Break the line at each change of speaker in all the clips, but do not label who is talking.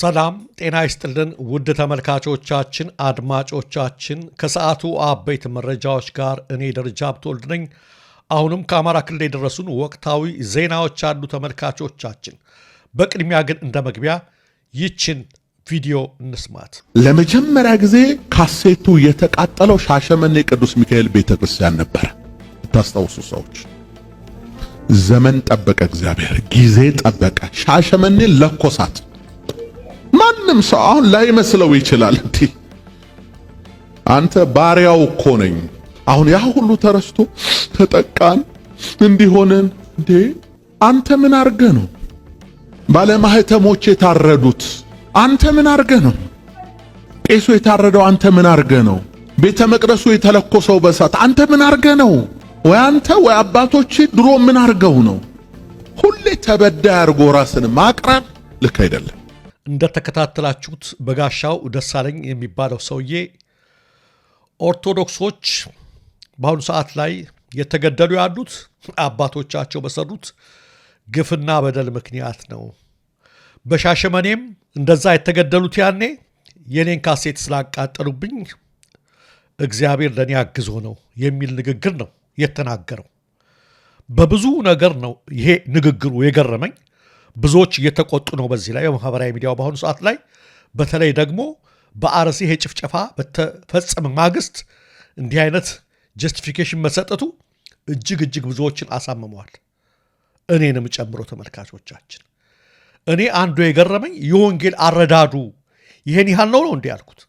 ሰላም ጤና ይስጥልን ውድ ተመልካቾቻችን አድማጮቻችን ከሰዓቱ አበይት መረጃዎች ጋር እኔ ደረጃ ብትወልድ ነኝ። አሁንም ከአማራ ክልል የደረሱን ወቅታዊ ዜናዎች አሉ ተመልካቾቻችን። በቅድሚያ ግን እንደ መግቢያ ይችን ቪዲዮ እንስማት።
ለመጀመሪያ ጊዜ ካሴቱ የተቃጠለው ሻሸመኔ ቅዱስ ሚካኤል ቤተክርስቲያን ነበር። ታስታውሱ ሰዎች፣ ዘመን ጠበቀ፣ እግዚአብሔር ጊዜ ጠበቀ፣ ሻሸመኔ ለኮሳት። ማንም ሰው አሁን ላይመስለው ይችላል። አንተ ባሪያው እኮ ነኝ። አሁን ያ ሁሉ ተረስቶ ተጠቃን እንዲሆነን እንዴ? አንተ ምን አርገ ነው? ባለማህተሞች የታረዱት አንተ ምን አርገ ነው? ቄሱ የታረደው አንተ ምን አርገ ነው? ቤተ መቅደሱ የተለኮሰው በሳት አንተ ምን አርገ ነው? ወይ አንተ ወይ አባቶች ድሮ ምን አርገው ነው? ሁሌ ተበዳይ አርጎ ራስን ማቅረብ ልክ አይደለም።
እንደተከታተላችሁት በጋሻው ደሳለኝ የሚባለው ሰውዬ ኦርቶዶክሶች በአሁኑ ሰዓት ላይ የተገደሉ ያሉት አባቶቻቸው በሰሩት ግፍና በደል ምክንያት ነው። በሻሸመኔም እንደዛ የተገደሉት ያኔ የኔን ካሴት ስላቃጠሉብኝ እግዚአብሔር ለኔ አግዞ ነው የሚል ንግግር ነው የተናገረው። በብዙ ነገር ነው ይሄ ንግግሩ የገረመኝ። ብዙዎች እየተቆጡ ነው በዚህ ላይ በማህበራዊ ሚዲያው በአሁኑ ሰዓት ላይ። በተለይ ደግሞ በአርሲ ይሄ ጭፍጨፋ በተፈጸመ ማግስት እንዲህ አይነት ጀስቲፊኬሽን መሰጠቱ እጅግ ብዙዎችን አሳምመዋል፣ እኔንም ጨምሮ ተመልካቾቻችን። እኔ አንዱ የገረመኝ የወንጌል አረዳዱ ይሄን ያህል ነው እንዴ ያልኩት።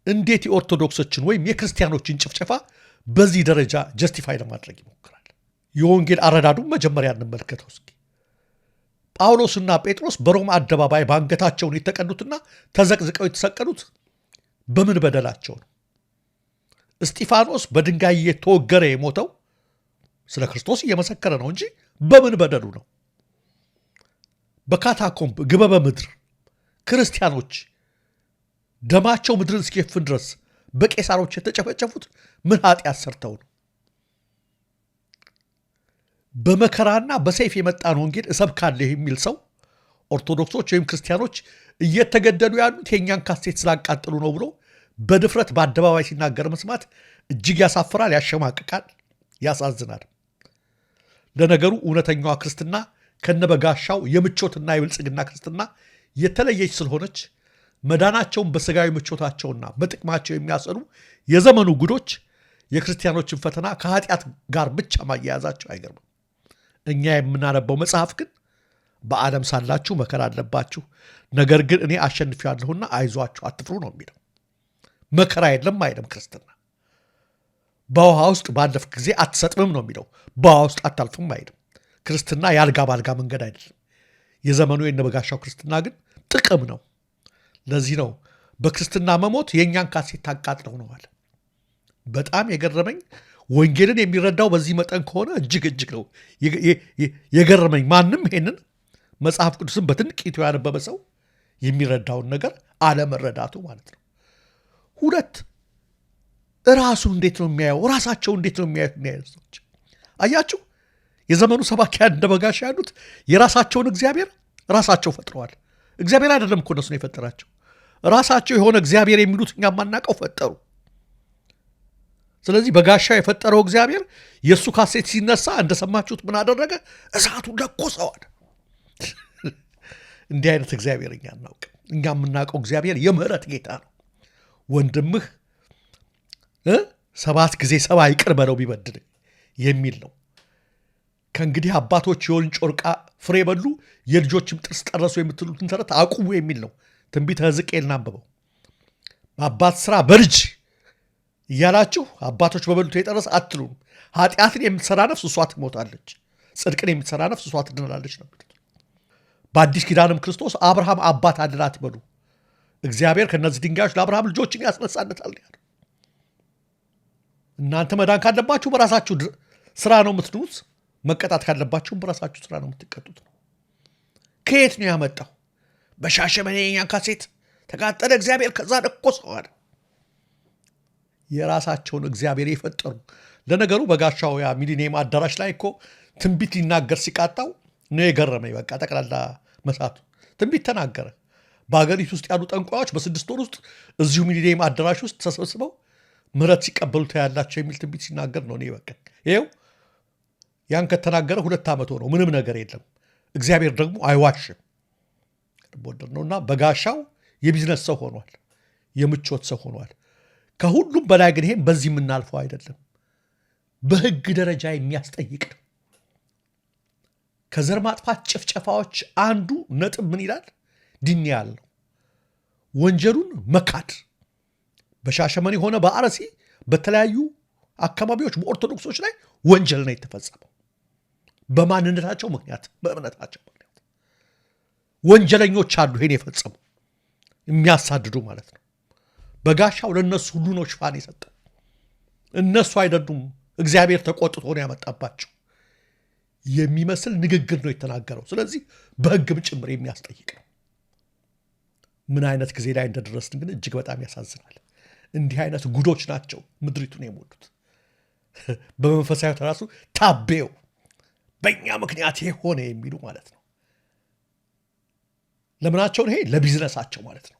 እንዴት የኦርቶዶክሶችን ወይም የክርስቲያኖችን ጭፍጨፋ በዚህ ደረጃ ጀስቲፋይ ለማድረግ ይሞክራል? የወንጌል አረዳዱን መጀመሪያ እንመልከተው እስኪ። ጳውሎስና ጴጥሮስ በሮማ አደባባይ ባንገታቸውን የተቀዱትና ተዘቅዝቀው የተሰቀሉት በምን በደላቸው ነው? እስጢፋኖስ በድንጋይ የተወገረ የሞተው ስለ ክርስቶስ እየመሰከረ ነው እንጂ በምን በደሉ ነው? በካታኮምብ ግበበ ምድር ክርስቲያኖች ደማቸው ምድርን እስኪሸፍን ድረስ በቄሳሮች የተጨፈጨፉት ምን ኃጢአት ሰርተው ነው? በመከራና በሰይፍ የመጣን ወንጌል እሰብካለሁ የሚል ሰው ኦርቶዶክሶች ወይም ክርስቲያኖች እየተገደሉ ያሉት የእኛን ካሴት ስላቃጥሉ ነው ብሎ በድፍረት በአደባባይ ሲናገር መስማት እጅግ ያሳፍራል፣ ያሸማቅቃል፣ ያሳዝናል። ለነገሩ እውነተኛዋ ክርስትና ከነበጋሻው የምቾትና የብልጽግና ክርስትና የተለየች ስለሆነች መዳናቸውን በስጋዊ ምቾታቸውና በጥቅማቸው የሚያጸኑ የዘመኑ ጉዶች የክርስቲያኖችን ፈተና ከኃጢአት ጋር ብቻ ማያያዛቸው አይገርምም። እኛ የምናነበው መጽሐፍ ግን በዓለም ሳላችሁ መከራ አለባችሁ፣ ነገር ግን እኔ አሸንፌአለሁና አይዟችሁ አትፍሩ ነው የሚለው። መከራ የለም አይልም ክርስትና። በውሃ ውስጥ ባለፍ ጊዜ አትሰጥምም ነው የሚለው። በውሃ ውስጥ አታልፍም አይልም። ክርስትና የአልጋ ባልጋ መንገድ አይደለም። የዘመኑ የነበጋሻው ክርስትና ግን ጥቅም ነው። ለዚህ ነው በክርስትና መሞት የእኛን ካሴት ታቃጥለው ነው አለ። በጣም የገረመኝ ወንጌልን የሚረዳው በዚህ መጠን ከሆነ እጅግ ነው የገረመኝ። ማንም ይሄንን መጽሐፍ ቅዱስን በትንቂቱ ያነበበ ሰው የሚረዳውን ነገር አለመረዳቱ ማለት ነው። ሁለት ራሱን እንዴት ነው የሚያየው? ራሳቸው እንዴት ነው የሚያዩት ሰዎች? አያችሁ፣ የዘመኑ ሰባኪያን እንደበጋሻ ያሉት የራሳቸውን እግዚአብሔር ራሳቸው ፈጥረዋል። እግዚአብሔር አይደለም እኮ እነሱ ነው የፈጠራቸው። ራሳቸው የሆነ እግዚአብሔር የሚሉት እኛ ማናቀው ፈጠሩ። ስለዚህ በጋሻው የፈጠረው እግዚአብሔር የእሱ ካሴት ሲነሳ እንደሰማችሁት ምን አደረገ? እሳቱን ለኮሰዋል። እንዲህ አይነት እግዚአብሔር እኛ እናውቅ። እኛ የምናውቀው እግዚአብሔር የምህረት ጌታ ነው። ወንድምህ 7 ጊዜ 70 ይቅር በለው ቢበድል የሚል ነው። ከእንግዲህ አባቶች የወይን ጮርቃ ፍሬ በሉ የልጆችም ጥርስ ጠረሱ የምትሉትን ተረት አቁሙ የሚል ነው። ትንቢተ ሕዝቅኤልን አንብበው። በአባት ስራ በልጅ እያላችሁ አባቶች በበሉት የጠረስ አትሉም። ኃጢአትን የምትሰራ ነፍስ እሷ ትሞታለች፣ ጽድቅን የምትሰራ ነፍስ እሷ ትድናለች ነው። በአዲስ ኪዳንም ክርስቶስ አብርሃም አባት አለን አትበሉ፣ እግዚአብሔር ከእነዚህ ድንጋዮች ለአብርሃም ልጆችን ያስነሳለታል። እናንተ መዳን ካለባችሁ በራሳችሁ ስራ ነው የምትድኑት፣ መቀጣት ካለባችሁም በራሳችሁ ስራ ነው የምትቀጡት ነው። ከየት ነው ያመጣው? በሻሸመኔ የኛን ካሴት ተቃጠለ፣ እግዚአብሔር ከዛ ለኮሰዋል። የራሳቸውን እግዚአብሔር የፈጠሩ። ለነገሩ በጋሻው ያ ሚሊኒየም አዳራሽ ላይ እኮ ትንቢት ሊናገር ሲቃጣው ነው የገረመኝ። በቃ ጠቅላላ መሳቱ ትንቢት ተናገረ። በአገሪቱ ውስጥ ያሉ ጠንቋዮች በ6 ወር ውስጥ እዚሁ ሚሊኒየም አዳራሽ ውስጥ ተሰብስበው ምህረት ሲቀበሉ ታያላቸው የሚል ትንቢት ሲናገር ነው። እኔ በቃ ይኸው ያን ከተናገረ 2 ዓመት ሆነው ምንም ነገር የለም። እግዚአብሔር ደግሞ አይዋሽም ወደር ነውና በጋሻው የቢዝነስ ሰው ሆኗል፣ የምቾት ሰው ሆኗል። ከሁሉም በላይ ግን ይሄን በዚህ የምናልፈው አይደለም፣ በህግ ደረጃ የሚያስጠይቅ ነው። ከዘር ማጥፋት ጭፍጨፋዎች አንዱ ነጥብ ምን ይላል? ዲኒያል ነው። ወንጀሉን መካድ በሻሸመኔ ሆነ በአርሲ በተለያዩ አካባቢዎች በኦርቶዶክሶች ላይ ወንጀል ነው የተፈጸመው። በማንነታቸው ምክንያት፣ በእምነታቸው ምክንያት ወንጀለኞች አሉ ይሄን የፈጸሙ የሚያሳድዱ ማለት ነው። በጋሻው ለነሱ ሁሉ ነው ሽፋን የሰጠ። እነሱ አይደሉም እግዚአብሔር ተቆጥቶ ነው ያመጣባቸው የሚመስል ንግግር ነው የተናገረው። ስለዚህ በህግም ጭምር የሚያስጠይቅ ነው። ምን አይነት ጊዜ ላይ እንደደረስን ግን እጅግ በጣም ያሳዝናል። እንዲህ አይነት ጉዶች ናቸው ምድሪቱን የሞሉት። በመንፈሳዊ ተራሱ ታቤው በእኛ ምክንያት ይሄ ሆነ የሚሉ ማለት ነው። ለምናቸውን? ይሄ ለቢዝነሳቸው ማለት ነው።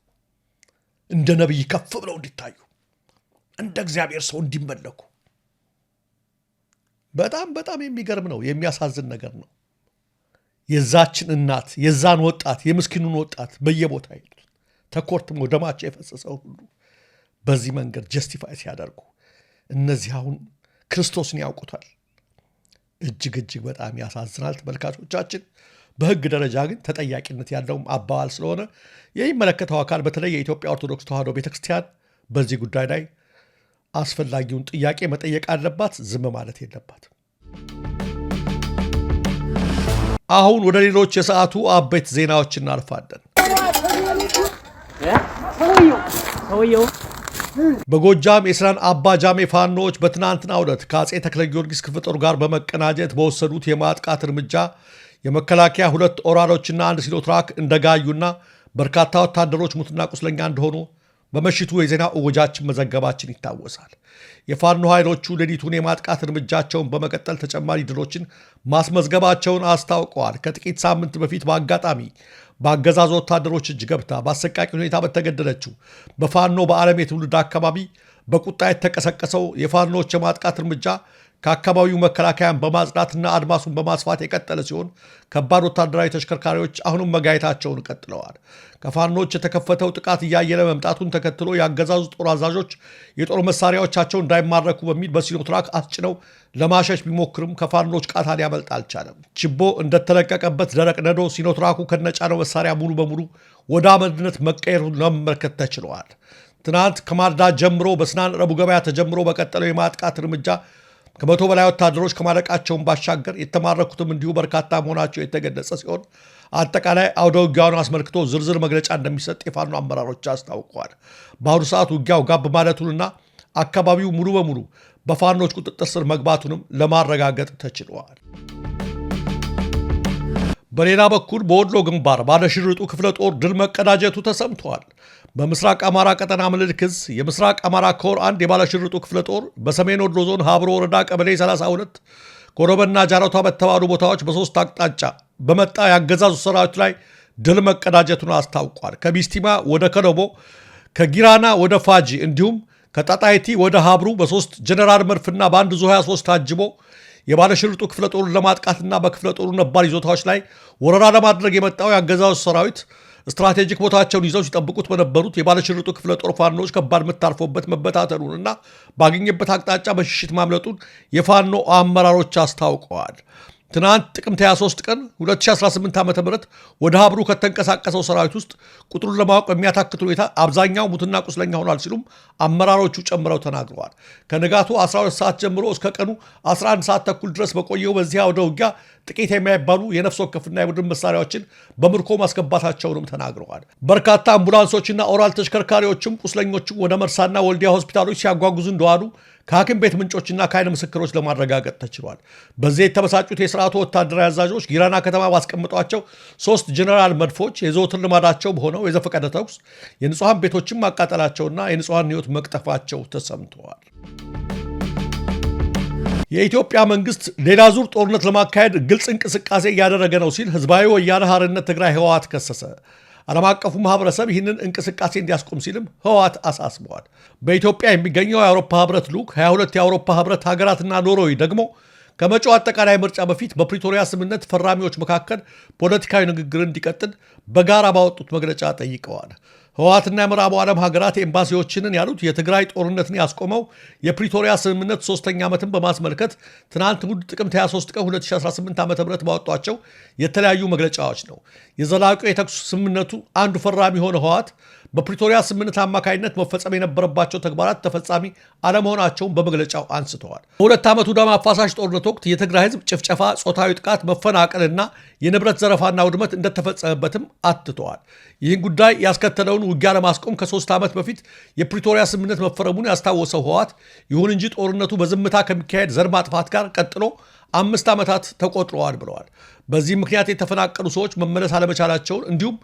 እንደ ነቢይ ከፍ ብለው እንዲታዩ፣ እንደ እግዚአብሔር ሰው እንዲመለኩ። በጣም በጣም የሚገርም ነው፣ የሚያሳዝን ነገር ነው። የዛችን እናት የዛን ወጣት የምስኪኑን ወጣት በየቦታ ይሉት ተኮርትሞ ደማቸው የፈሰሰው ሁሉ በዚህ መንገድ ጀስቲፋይ ሲያደርጉ እነዚህ አሁን ክርስቶስን ያውቁታል። እጅግ እጅግ በጣም ያሳዝናል ተመልካቾቻችን። በህግ ደረጃ ግን ተጠያቂነት ያለውም አባባል ስለሆነ የሚመለከተው አካል በተለይ የኢትዮጵያ ኦርቶዶክስ ተዋሕዶ ቤተክርስቲያን በዚህ ጉዳይ ላይ አስፈላጊውን ጥያቄ መጠየቅ አለባት፣ ዝም ማለት የለባትም። አሁን ወደ ሌሎች የሰዓቱ አበይት ዜናዎች እናልፋለን። በጎጃም የስራን አባ ጃሜ ፋኖዎች በትናንትናው ዕለት ከአጼ ተክለ ጊዮርጊስ ክፍለ ጦር ጋር በመቀናጀት በወሰዱት የማጥቃት እርምጃ የመከላከያ 2 ኦራሎችና 1 ሲኖትራክ እንደጋዩና በርካታ ወታደሮች ሙትና ቁስለኛ እንደሆኑ በመሽቱ የዜና እወጃችን መዘገባችን ይታወሳል። የፋኖ ኃይሎቹ ሌሊቱን የማጥቃት እርምጃቸውን በመቀጠል ተጨማሪ ድሎችን ማስመዝገባቸውን አስታውቀዋል። ከጥቂት ሳምንት በፊት በአጋጣሚ በአገዛዙ ወታደሮች እጅ ገብታ በአሰቃቂ ሁኔታ በተገደለችው በፋኖ በዓለም የትውልድ አካባቢ በቁጣ የተቀሰቀሰው የፋኖች የማጥቃት እርምጃ ከአካባቢው መከላከያን በማጽዳትና አድማሱን በማስፋት የቀጠለ ሲሆን ከባድ ወታደራዊ ተሽከርካሪዎች አሁንም መጋየታቸውን ቀጥለዋል። ከፋኖች የተከፈተው ጥቃት እያየለ መምጣቱን ተከትሎ የአገዛዙ ጦር አዛዦች የጦር መሳሪያዎቻቸው እንዳይማረኩ በሚል በሲኖትራክ አስጭነው ለማሸሽ ቢሞክርም ከፋኖች ቃታ ሊያመልጥ አልቻለም። ችቦ እንደተለቀቀበት ደረቅ ነዶ ሲኖትራኩ ከነጫነው መሳሪያ ሙሉ በሙሉ ወደ አመድነት መቀየሩን ለመመልከት ተችለዋል። ትናንት ከማልዳ ጀምሮ በስናን ረቡዕ ገበያ ተጀምሮ በቀጠለው የማጥቃት እርምጃ ከ100 በላይ ወታደሮች ከማለቃቸውን ባሻገር የተማረኩትም እንዲሁ በርካታ መሆናቸው የተገለጸ ሲሆን አጠቃላይ አውደ ውጊያውን አስመልክቶ ዝርዝር መግለጫ እንደሚሰጥ የፋኖ አመራሮች አስታውቀዋል። በአሁኑ ሰዓት ውጊያው ጋብ ማለቱንና አካባቢው ሙሉ በሙሉ በፋኖች ቁጥጥር ስር መግባቱንም ለማረጋገጥ ተችሏል። በሌላ በኩል በወሎ ግንባር ባለሽርጡ ክፍለ ጦር ድል መቀዳጀቱ ተሰምቷል። በምስራቅ አማራ ቀጠና ምኒልክ ዕዝ የምስራቅ አማራ ኮር 1 የባለሽርጡ ክፍለ ጦር በሰሜን ወሎ ዞን ሀብሮ ወረዳ ቀበሌ 32 ኮረበና ጃረቷ በተባሉ ቦታዎች በ3 አቅጣጫ በመጣ የአገዛዙ ሰራዊት ላይ ድል መቀዳጀቱን አስታውቋል። ከቢስቲማ ወደ ከነቦ፣ ከጊራና ወደ ፋጂ እንዲሁም ከጣጣይቲ ወደ ሀብሩ በ3 ጀነራል መድፍና በአንድ ዙ 23 ታጅቦ የባለሽርጡ ክፍለ ጦሩን ለማጥቃትና በክፍለ ጦሩ ነባር ይዞታዎች ላይ ወረራ ለማድረግ የመጣው የአገዛዙ ሰራዊት ስትራቴጂክ ቦታቸውን ይዘው ሲጠብቁት በነበሩት የባለሽርጡ ክፍለ ጦር ፋኖች ከባድ ምት አርፎበት መበታተኑንና ባገኘበት አቅጣጫ በሽሽት ማምለጡን የፋኖ አመራሮች አስታውቀዋል። ትናንት ጥቅምት 23 ቀን 2018 ዓ.ም ወደ ሀብሩ ከተንቀሳቀሰው ሰራዊት ውስጥ ቁጥሩን ለማወቅ በሚያታክት ሁኔታ አብዛኛው ሙትና ቁስለኛ ሆኗል ሲሉም አመራሮቹ ጨምረው ተናግረዋል። ከንጋቱ 12 ሰዓት ጀምሮ እስከ ቀኑ 11 ሰዓት ተኩል ድረስ በቆየው በዚህ አውደ ውጊያ ጥቂት የማይባሉ የነፍስ ወከፍና የቡድን መሳሪያዎችን በምርኮ ማስገባታቸውንም ተናግረዋል። በርካታ አምቡላንሶችና ኦራል ተሽከርካሪዎችም ቁስለኞቹ ወደ መርሳና ወልዲያ ሆስፒታሎች ሲያጓጉዙ እንደዋሉ ከሐኪም ቤት ምንጮችና ከዓይን ምስክሮች ለማረጋገጥ ተችሏል። በዚህ የተበሳጩት የስርዓቱ ወታደራዊ አዛዦች ጊራና ከተማ ባስቀምጧቸው 3 ጀነራል መድፎች የዘወትር ልማዳቸው በሆነው የዘፈቀደ ተኩስ የንጹሐን ቤቶችን ማቃጠላቸውና የንጹሐን ሕይወት መቅጠፋቸው ተሰምተዋል። የኢትዮጵያ መንግስት ሌላ ዙር ጦርነት ለማካሄድ ግልጽ እንቅስቃሴ እያደረገ ነው ሲል ህዝባዊ ወያነ ሓርነት ትግራይ ህወሓት ከሰሰ። ዓለም አቀፉ ማህበረሰብ ይህንን እንቅስቃሴ እንዲያስቆም ሲልም ህወሓት አሳስበዋል። በኢትዮጵያ የሚገኘው የአውሮፓ ህብረት ልዑክ 22 የአውሮፓ ህብረት ሀገራትና ኖርዌይ ደግሞ ከመጪው አጠቃላይ ምርጫ በፊት በፕሪቶሪያ ስምምነት ፈራሚዎች መካከል ፖለቲካዊ ንግግር እንዲቀጥል በጋራ ባወጡት መግለጫ ጠይቀዋል። ህወሓትና የምዕራቡ ዓለም ሀገራት ኤምባሲዎችንን ያሉት የትግራይ ጦርነትን ያስቆመው የፕሪቶሪያ ስምምነት 3ኛ ዓመትን በማስመልከት ትናንት እሁድ ጥቅምት 23 ቀን 2018 ዓ.ም ባወጧቸው የተለያዩ መግለጫዎች ነው። የዘላቂው የተኩስ ስምምነቱ አንዱ ፈራሚ የሆነ ህወሓት በፕሪቶሪያ ስምምነት አማካኝነት መፈጸም የነበረባቸው ተግባራት ተፈጻሚ አለመሆናቸውን በመግለጫው አንስተዋል። በሁለት ዓመቱ ደም አፋሳሽ ጦርነት ወቅት የትግራይ ህዝብ ጭፍጨፋ፣ ጾታዊ ጥቃት፣ መፈናቀልና የንብረት ዘረፋና ውድመት እንደተፈጸመበትም አትተዋል። ይህን ጉዳይ ያስከተለውን ውጊያ ለማስቆም ከ3 ዓመት በፊት የፕሪቶሪያ ስምምነት መፈረሙን ያስታወሰው ህወሓት ይሁን እንጂ ጦርነቱ በዝምታ ከሚካሄድ ዘር ማጥፋት ጋር ቀጥሎ 5 ዓመታት ተቆጥረዋል ብለዋል። በዚህ ምክንያት የተፈናቀሉ ሰዎች መመለስ አለመቻላቸውን እንዲሁም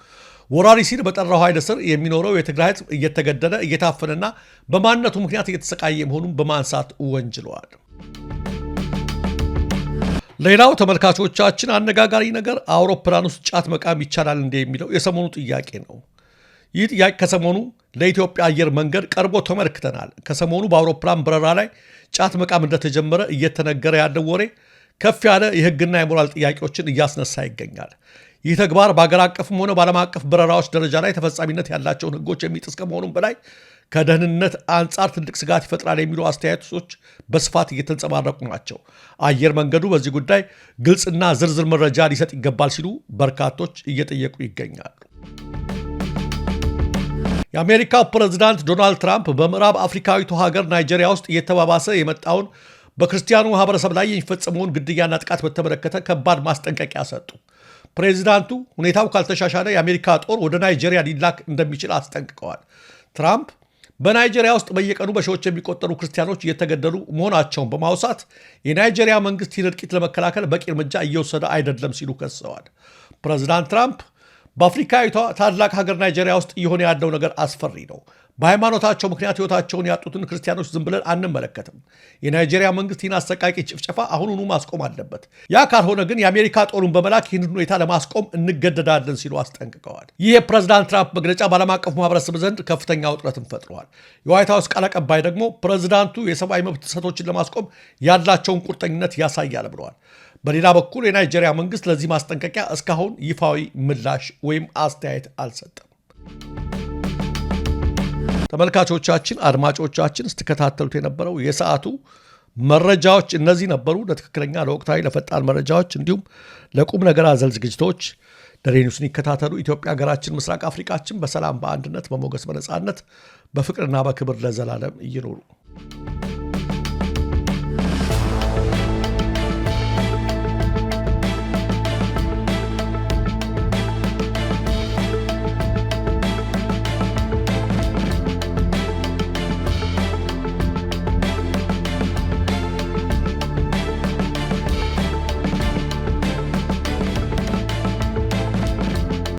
ወራሪ ሲል በጠራው ኃይል ስር የሚኖረው የትግራይ ህዝብ እየተገደለ እየታፈነና በማንነቱ ምክንያት እየተሰቃየ መሆኑን በማንሳት ወንጅለዋል። ሌላው ተመልካቾቻችን አነጋጋሪ ነገር አውሮፕላን ውስጥ ጫት መቃም ይቻላል እንዴ የሚለው የሰሞኑ ጥያቄ ነው። ይህ ጥያቄ ከሰሞኑ ለኢትዮጵያ አየር መንገድ ቀርቦ ተመልክተናል። ከሰሞኑ በአውሮፕላን በረራ ላይ ጫት መቃም እንደተጀመረ እየተነገረ ያለው ወሬ ከፍ ያለ የህግና የሞራል ጥያቄዎችን እያስነሳ ይገኛል። ይህ ተግባር በአገር አቀፍም ሆነ በዓለም አቀፍ በረራዎች ደረጃ ላይ ተፈጻሚነት ያላቸውን ህጎች የሚጥስ ከመሆኑም በላይ ከደህንነት አንጻር ትልቅ ስጋት ይፈጥራል የሚሉ አስተያየቶች በስፋት እየተንጸባረቁ ናቸው። አየር መንገዱ በዚህ ጉዳይ ግልጽና ዝርዝር መረጃ ሊሰጥ ይገባል ሲሉ በርካቶች እየጠየቁ ይገኛሉ። የአሜሪካው ፕሬዝዳንት ዶናልድ ትራምፕ በምዕራብ አፍሪካዊቱ ሀገር ናይጄሪያ ውስጥ እየተባባሰ የመጣውን በክርስቲያኑ ማህበረሰብ ላይ የሚፈጸመውን ግድያና ጥቃት በተመለከተ ከባድ ማስጠንቀቂያ ሰጡ። ፕሬዚዳንቱ ሁኔታው ካልተሻሻለ የአሜሪካ ጦር ወደ ናይጄሪያ ሊላክ እንደሚችል አስጠንቅቀዋል። ትራምፕ በናይጄሪያ ውስጥ በየቀኑ በሺዎች የሚቆጠሩ ክርስቲያኖች እየተገደሉ መሆናቸውን በማውሳት የናይጄሪያ መንግስት ይህን እልቂት ለመከላከል በቂ እርምጃ እየወሰደ አይደለም ሲሉ ከሰዋል። ፕሬዚዳንት ትራምፕ በአፍሪካዊቷ ታላቅ ሀገር ናይጄሪያ ውስጥ እየሆነ ያለው ነገር አስፈሪ ነው። በሃይማኖታቸው ምክንያት ህይወታቸውን ያጡትን ክርስቲያኖች ዝም ብለን አንመለከትም። የናይጄሪያ መንግስት ይህን አሰቃቂ ጭፍጨፋ አሁኑኑ ማስቆም አለበት። ያ ካልሆነ ግን የአሜሪካ ጦሩን በመላክ ይህን ሁኔታ ለማስቆም እንገደዳለን ሲሉ አስጠንቅቀዋል። ይህ የፕሬዝዳንት ትራምፕ መግለጫ በዓለም አቀፉ ማህበረሰብ ዘንድ ከፍተኛ ውጥረትን ፈጥረዋል። የዋይት ሀውስ ቃል አቀባይ ደግሞ ፕሬዝዳንቱ የሰብአዊ መብት ጥሰቶችን ለማስቆም ያላቸውን ቁርጠኝነት ያሳያል ብለዋል። በሌላ በኩል የናይጄሪያ መንግስት ለዚህ ማስጠንቀቂያ እስካሁን ይፋዊ ምላሽ ወይም አስተያየት አልሰጠም። ተመልካቾቻችን፣ አድማጮቻችን ስትከታተሉት የነበረው የሰዓቱ መረጃዎች እነዚህ ነበሩ። ለትክክለኛ፣ ለወቅታዊ፣ ለፈጣን መረጃዎች እንዲሁም ለቁም ነገር አዘል ዝግጅቶች ደሬ ኒውስን ይከታተሉ። ኢትዮጵያ ሀገራችን፣ ምስራቅ አፍሪካችን በሰላም፣ በአንድነት፣ በሞገስ፣ በነፃነት፣ በፍቅርና በክብር ለዘላለም ይኑሩ።